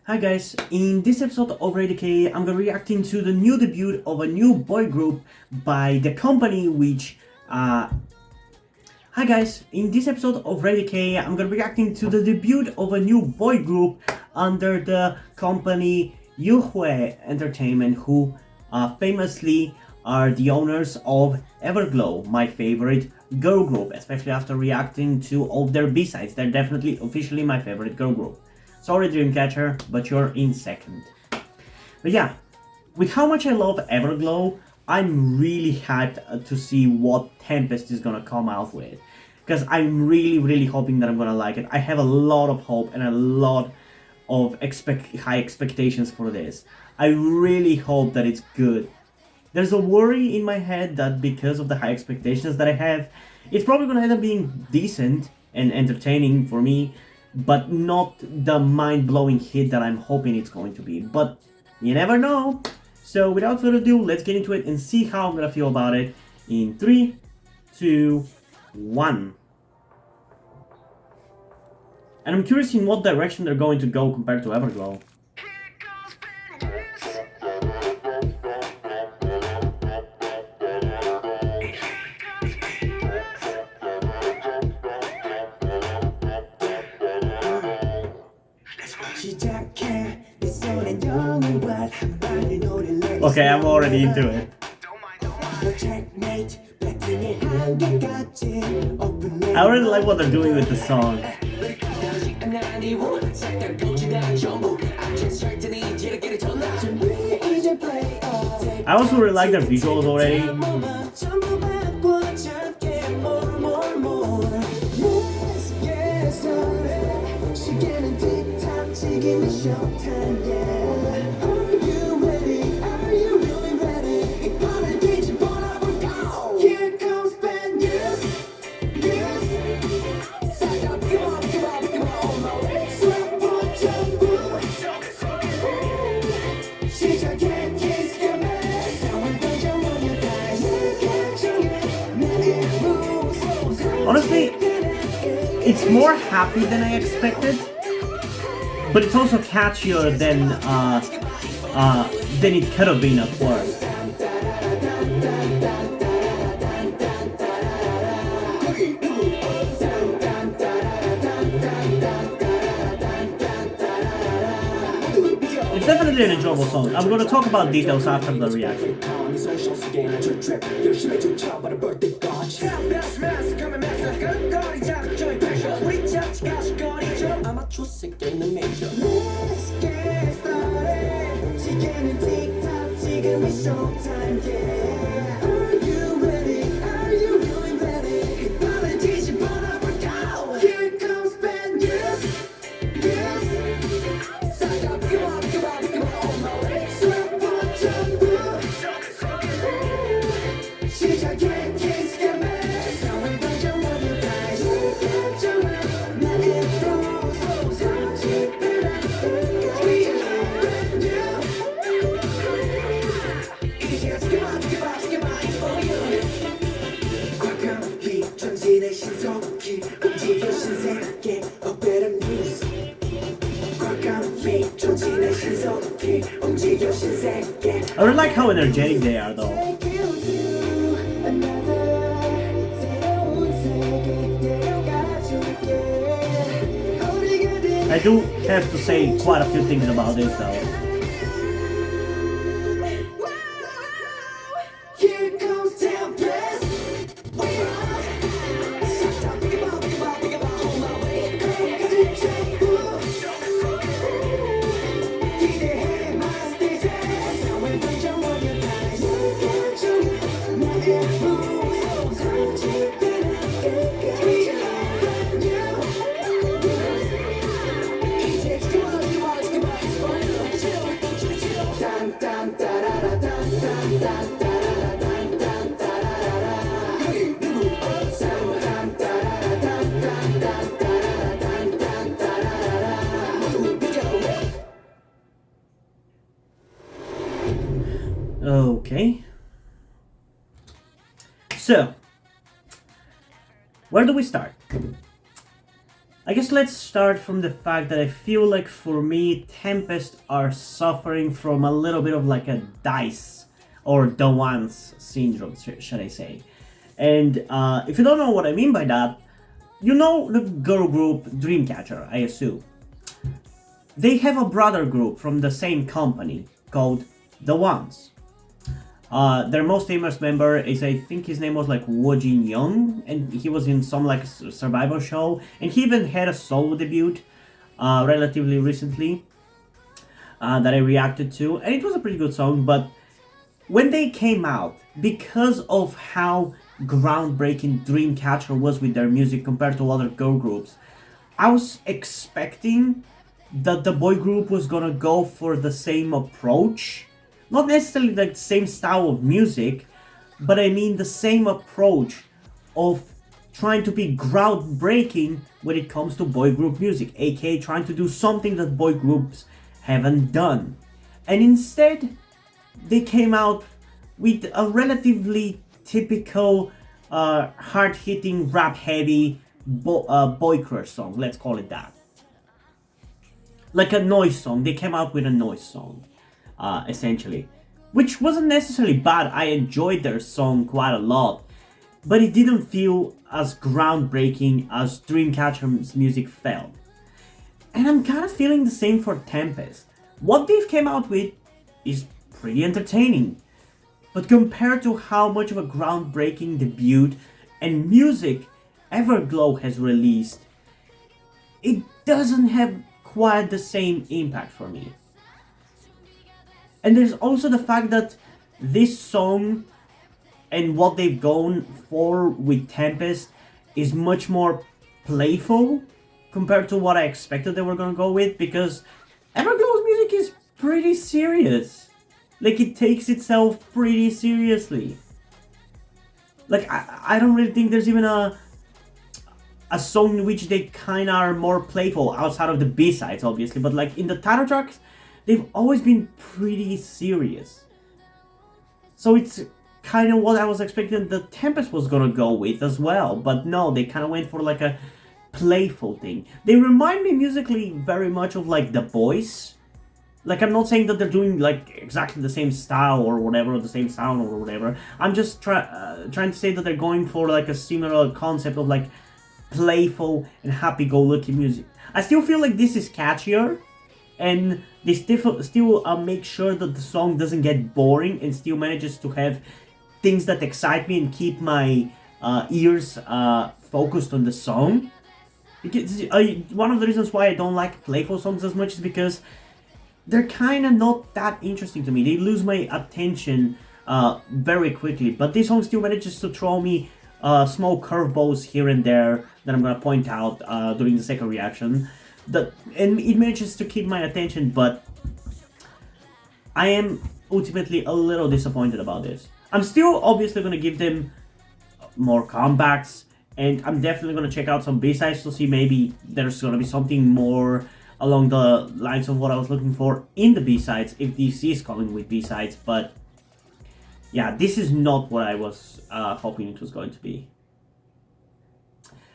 Hi guys, in this episode of RadioK, I'm gonna be reacting to the new debut of a new boy group by the company which Hi guys, in this episode of RadioK, I'm gonna be reacting to the debut of a new boy group under the company Yuhui Entertainment, who famously are the owners of EVERGLOW, my favorite girl group, especially after reacting to all their B-sides. They're definitely officially my favorite girl group. Sorry Dreamcatcher, but you're in second. But yeah, with how much I love EVERGLOW, I'm really hyped to see what Tempest is gonna come out with. Because I'm really hoping that I'm gonna like it. I have a lot of hope and a lot of high expectations for this. I really hope that it's good. There's a worry in my head that because of the high expectations that I have, it's probably gonna end up being decent and entertaining for me, but not the mind-blowing hit that I'm hoping it's going to be. But you never know. So without further ado, let's get into it and see how I'm gonna feel about it in 3, 2, 1. And I'm curious in what direction they're going to go compared to Everglow. Okay, I'm already into it. I already like what they're doing with the song. I also really like their visuals already. Honestly, it's more happy than I expected, but it's also catchier than it could have been at first. It's definitely an enjoyable song. I'm going to talk about details after the reaction. I really like how energetic they are though. I do have to say quite a few things about this though. Okay. So, where do we start? I guess let's start from the fact that I feel like for me, Tempest are suffering from a little bit of like a DICE or the ones syndrome, should I say. And if you don't know what I mean by that, you know the girl group Dreamcatcher, I assume. They have a brother group from the same company called The Ones. Their most famous member is, I think his name was like Wo Jin Young, and he was in some like survival show, and he even had a solo debut relatively recently that I reacted to, and it was a pretty good song. But when they came out, because of how groundbreaking Dreamcatcher was with their music compared to other girl groups, I was expecting that the boy group was gonna go for the same approach. Not necessarily the same style of music, but I mean the same approach of trying to be groundbreaking when it comes to boy group music, aka trying to do something that boy groups haven't done. And instead, they came out with a relatively typical, hard-hitting, rap-heavy boy crush song, let's call it that. Like a noise song, they came out with a noise song. Essentially, which wasn't necessarily bad. I enjoyed their song quite a lot, but it didn't feel as groundbreaking as Dreamcatcher's music felt. And I'm kind of feeling the same for Tempest. What they've came out with is pretty entertaining, but compared to how much of a groundbreaking debut and music Everglow has released, it doesn't have quite the same impact for me. And there's also the fact that this song and what they've gone for with Tempest is much more playful compared to what I expected they were gonna go with, because Everglow's music is pretty serious. Like, it takes itself pretty seriously. Like, I don't really think there's even a song in which they kinda are more playful outside of the B-sides, obviously, but like in the title tracks, they've always been pretty serious. So it's kind of what I was expecting the Tempest was gonna go with as well. But no, they kind of went for like a playful thing. They remind me musically very much of like The Boys. Like, I'm not saying that they're doing like exactly the same style or whatever, or the same sound or whatever. I'm just trying to say that they're going for like a similar concept of like playful and happy-go-lucky music. I still feel like this is catchier, and they still make sure that the song doesn't get boring and still manages to have things that excite me and keep my ears focused on the song. Because one of the reasons why I don't like playful songs as much is because they're kind of not that interesting to me. They lose my attention very quickly, but this song still manages to throw me small curveballs here and there that I'm gonna point out during the second reaction. And it manages to keep my attention, but I am ultimately a little disappointed about this. I'm still obviously gonna give them more comebacks, and I'm definitely gonna check out some B-sides to see maybe there's gonna be something more along the lines of what I was looking for in the B-sides, if this is coming with B-sides. But yeah, this is not what I was hoping it was going to be.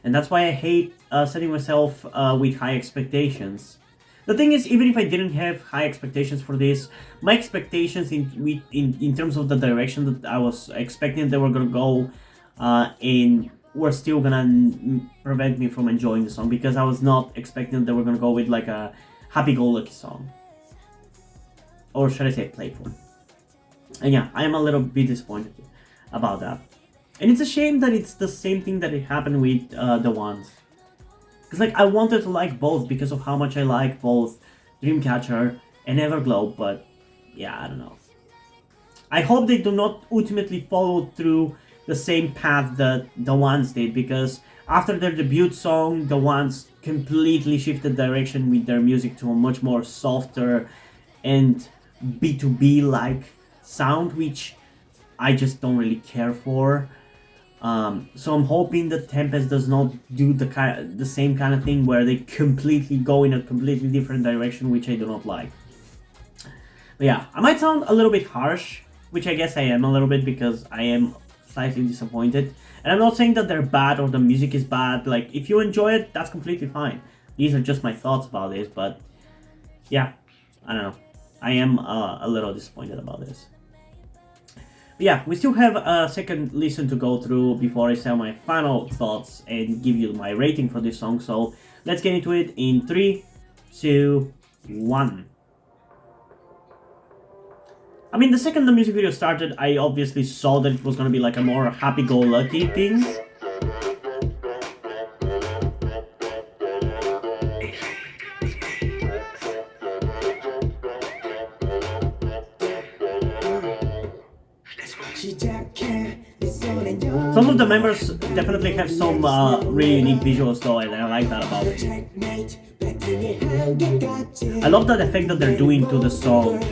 And that's why I hate setting myself with high expectations. The thing is, even if I didn't have high expectations for this, my expectations in terms of the direction that I was expecting they were gonna go in were still gonna prevent me from enjoying the song, because I was not expecting they were gonna go with like a happy-go-lucky song. Or should I say playful. And yeah, I am a little bit disappointed about that. And it's a shame that it's the same thing that it happened with The Ones. Because like, I wanted to like both because of how much I like both Dreamcatcher and Everglow, but yeah, I don't know. I hope they do not ultimately follow through the same path that The Ones did, because after their debut song, The Ones completely shifted direction with their music to a much more softer and B2B-like sound, which I just don't really care for. So I'm hoping that Tempest does not do the same kind of thing where they completely go in a completely different direction, which I do not like. But yeah, I might sound a little bit harsh, which I guess I am a little bit, because I am slightly disappointed. And I'm not saying that they're bad or the music is bad. Like, if you enjoy it, that's completely fine. These are just my thoughts about this, but yeah, I don't know. I am a little disappointed about this. But yeah, we still have a second listen to go through before I say my final thoughts and give you my rating for this song. So let's get into it in 3, 2, 1. I mean, the second the music video started, I obviously saw that it was gonna be like a more happy-go-lucky thing. Some of the members definitely have some really unique visuals though, and I like that about it. I love that effect that they're doing to the song.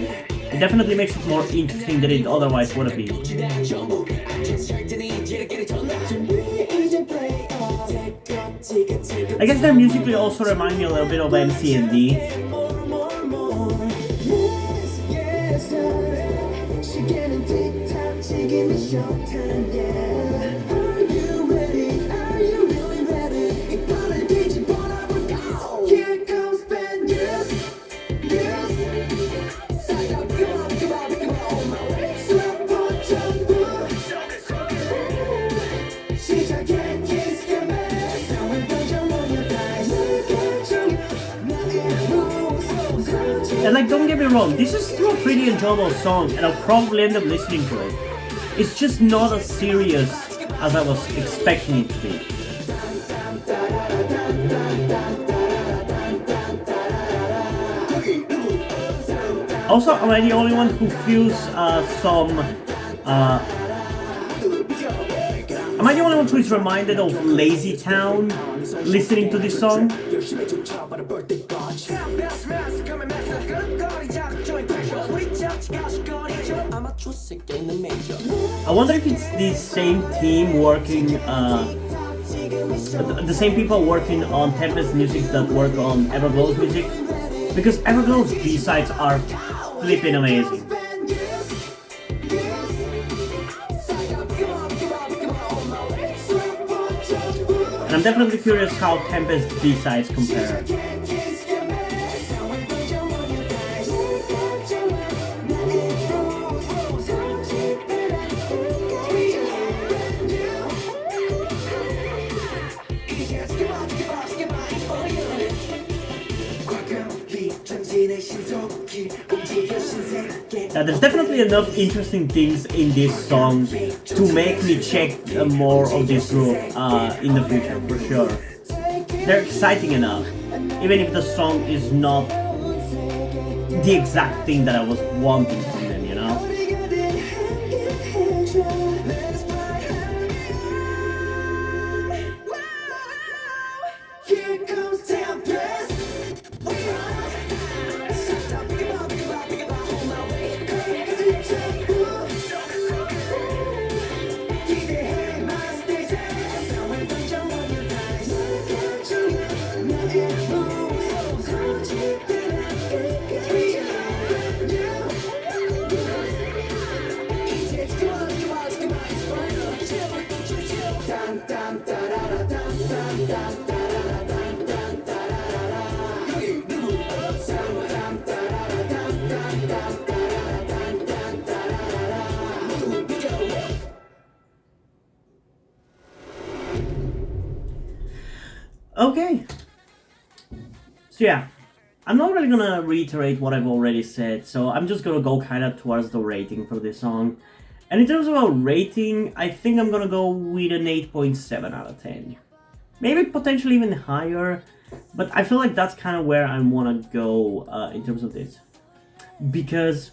It definitely makes it more interesting than it otherwise would have been. I guess their musically also remind me a little bit of MC and D. And like, don't get me wrong, this is still a pretty enjoyable song, and I'll probably end up listening to it. It's just not as serious as I was expecting it to be. Also, am I the only one who feels am I the only one who is reminded of Lazy Town listening to this song? I wonder if it's the same team working, the same people working on Tempest music that work on EVERGLOW's music, because EVERGLOW's B-sides are flipping amazing. And I'm definitely curious how Tempest's B-sides compare. There's definitely enough interesting things in this song to make me check more of this group in the future, for sure. They're exciting enough, even if the song is not the exact thing that I was wanting from them, you know? Here comes Tempest. Okay, so yeah, I'm not really gonna reiterate what I've already said, so I'm just gonna go kind of towards the rating for this song. And in terms of a rating, I think I'm gonna go with an 8.7 out of 10. Maybe potentially even higher, but I feel like that's kind of where I wanna go in terms of this. Because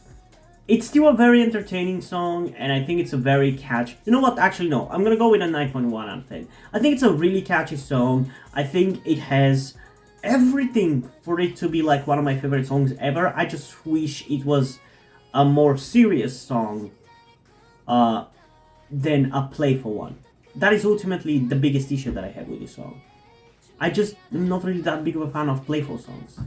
it's still a very entertaining song, and I think it's a very catchy... You know what? Actually, no. I'm gonna go with a 9.1 out of 10. I think it's a really catchy song. I think it has everything for it to be like one of my favorite songs ever. I just wish it was a more serious song than a playful one. That is ultimately the biggest issue that I have with this song. I just am not really that big of a fan of playful songs.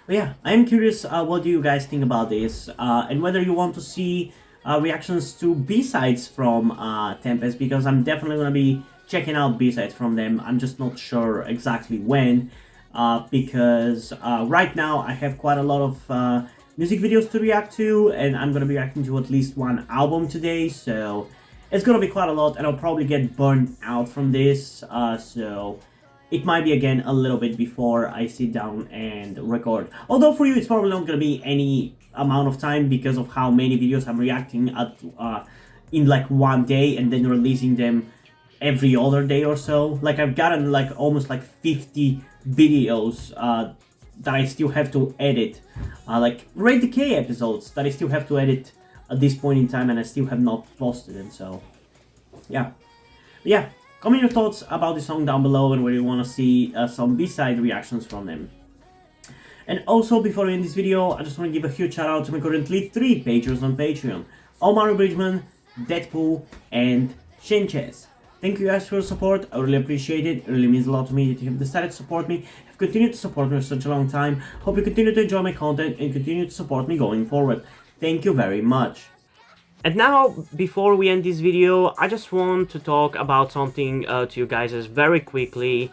But yeah, I am curious what do you guys think about this, and whether you want to see reactions to B-sides from Tempest, because I'm definitely gonna be checking out B-sides from them. I'm just not sure exactly when, because right now I have quite a lot of music videos to react to, and I'm gonna be reacting to at least one album today, so it's gonna be quite a lot, and I'll probably get burned out from this, so it might be again a little bit before I sit down and record. Although for you it's probably not gonna be any amount of time because of how many videos I'm reacting at in like one day and then releasing them every other day or so. Like I've gotten like almost like 50 videos that I still have to edit, like Rate Decay episodes that I still have to edit at this point in time, and I still have not posted them. So yeah, comment your thoughts about the song down below and where you want to see some B-side reactions from them. And also, before we end this video, I just want to give a huge shout out to my currently 3 patrons on Patreon: Omar Bridgman, Deadpool, and Shinches. Thank you guys for your support. I really appreciate it. It really means a lot to me that you have decided to support me, have continued to support me for such a long time. Hope you continue to enjoy my content and continue to support me going forward. Thank you very much. And now, before we end this video, I just want to talk about something to you guys very quickly,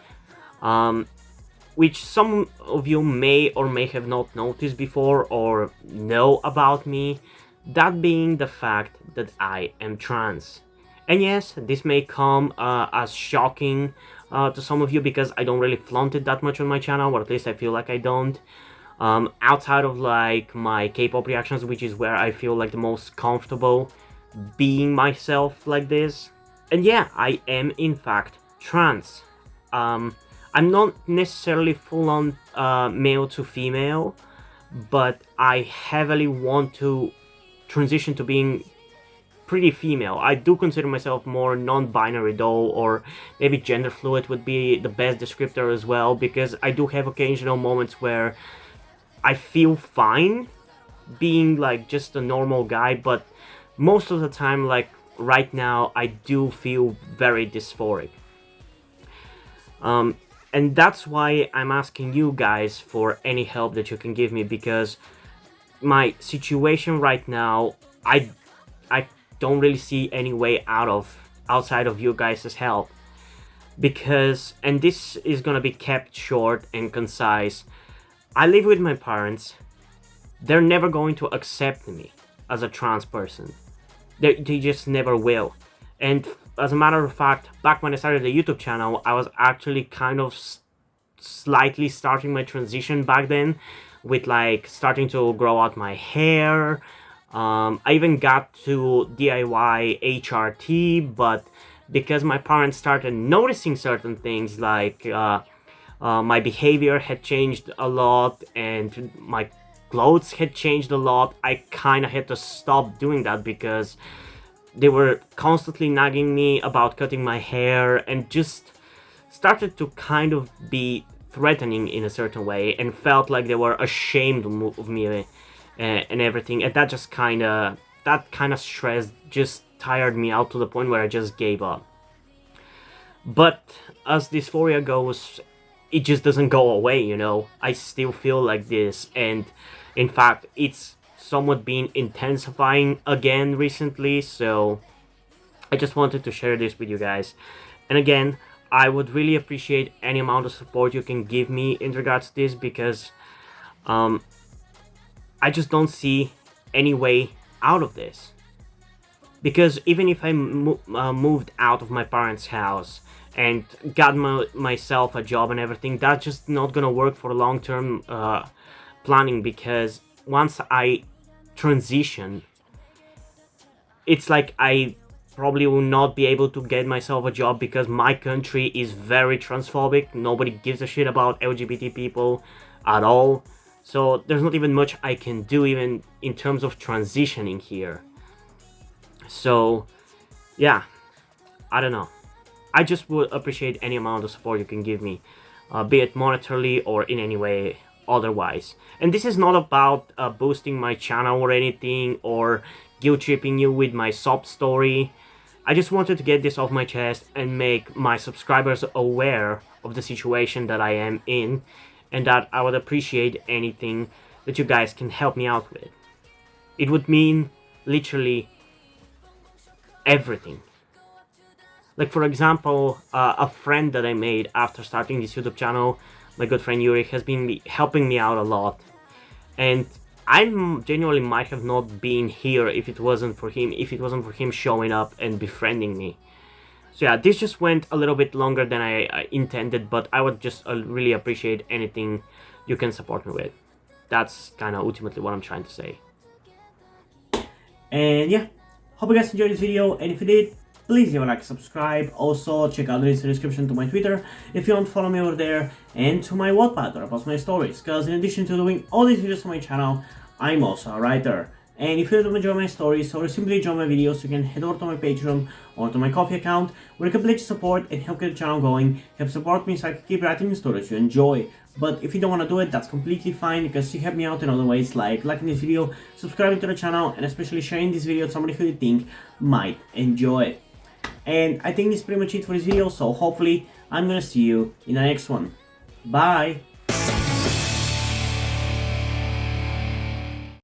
which some of you may or may have not noticed before or know about me, that being the fact that I am trans. And yes, this may come as shocking to some of you because I don't really flaunt it that much on my channel, or at least I feel like I don't. Outside of like my K-pop reactions, which is where I feel like the most comfortable being myself like this. And yeah, I am in fact trans. I'm not necessarily full-on male to female, but I heavily want to transition to being pretty female. I do consider myself more non-binary though, or maybe gender fluid would be the best descriptor as well, because I do have occasional moments where I feel fine being like just a normal guy, but most of the time, like right now, I do feel very dysphoric. And that's why I'm asking you guys for any help that you can give me, because my situation right now, I don't really see any way outside of you guys' help. Because, and this is gonna be kept short and concise, I live with my parents. They're never going to accept me as a trans person. They just never will. And as a matter of fact, back when I started the YouTube channel, I was actually kind of slightly starting my transition back then, with like starting to grow out my hair. I even got to DIY HRT, but because my parents started noticing certain things, like my behavior had changed a lot and my clothes had changed a lot, I kind of had to stop doing that because they were constantly nagging me about cutting my hair and just started to kind of be threatening in a certain way, and felt like they were ashamed of me and everything, and that just kind of stress just tired me out to the point where I just gave up. But as dysphoria goes, it just doesn't go away, you know. I still feel like this, and in fact it's somewhat been intensifying again recently, so I just wanted to share this with you guys. And again, I would really appreciate any amount of support you can give me in regards to this, because I just don't see any way out of this. Because even if I moved out of my parents' house and got myself a job and everything, that's just not gonna work for long-term planning, because once I transition, it's like I probably will not be able to get myself a job, because my country is very transphobic. Nobody gives a shit about LGBT people at all. So there's not even much I can do even in terms of transitioning here. So yeah, I don't know. I just would appreciate any amount of support you can give me, be it monetarily or in any way otherwise. And this is not about boosting my channel or anything, or guilt tripping you with my sob story. I just wanted to get this off my chest and make my subscribers aware of the situation that I am in, and that I would appreciate anything that you guys can help me out with. It would mean literally everything. Like, for example, a friend that I made after starting this YouTube channel, my good friend Yuri, has been helping me out a lot. And I genuinely might have not been here if it wasn't for him showing up and befriending me. So yeah, this just went a little bit longer than I intended, but I would just really appreciate anything you can support me with. That's kind of ultimately what I'm trying to say. And yeah, hope you guys enjoyed this video, and if you did, please leave a like, subscribe. Also, check out the link in the description to my Twitter if you want to follow me over there, and to my Wattpad where I post my stories, because in addition to doing all these videos on my channel, I'm also a writer. And if you don't enjoy my stories or simply enjoy my videos, you can head over to my Patreon or to my Ko-fi account, where you can pledge support and help get the channel going, help support me so I can keep writing the stories you enjoy. But if you don't want to do it, that's completely fine, because you help me out in other ways, like liking this video, subscribing to the channel, and especially sharing this video with somebody who you think might enjoy it. And I think this is pretty much it for this video, so hopefully I'm gonna see you in the next one. Bye!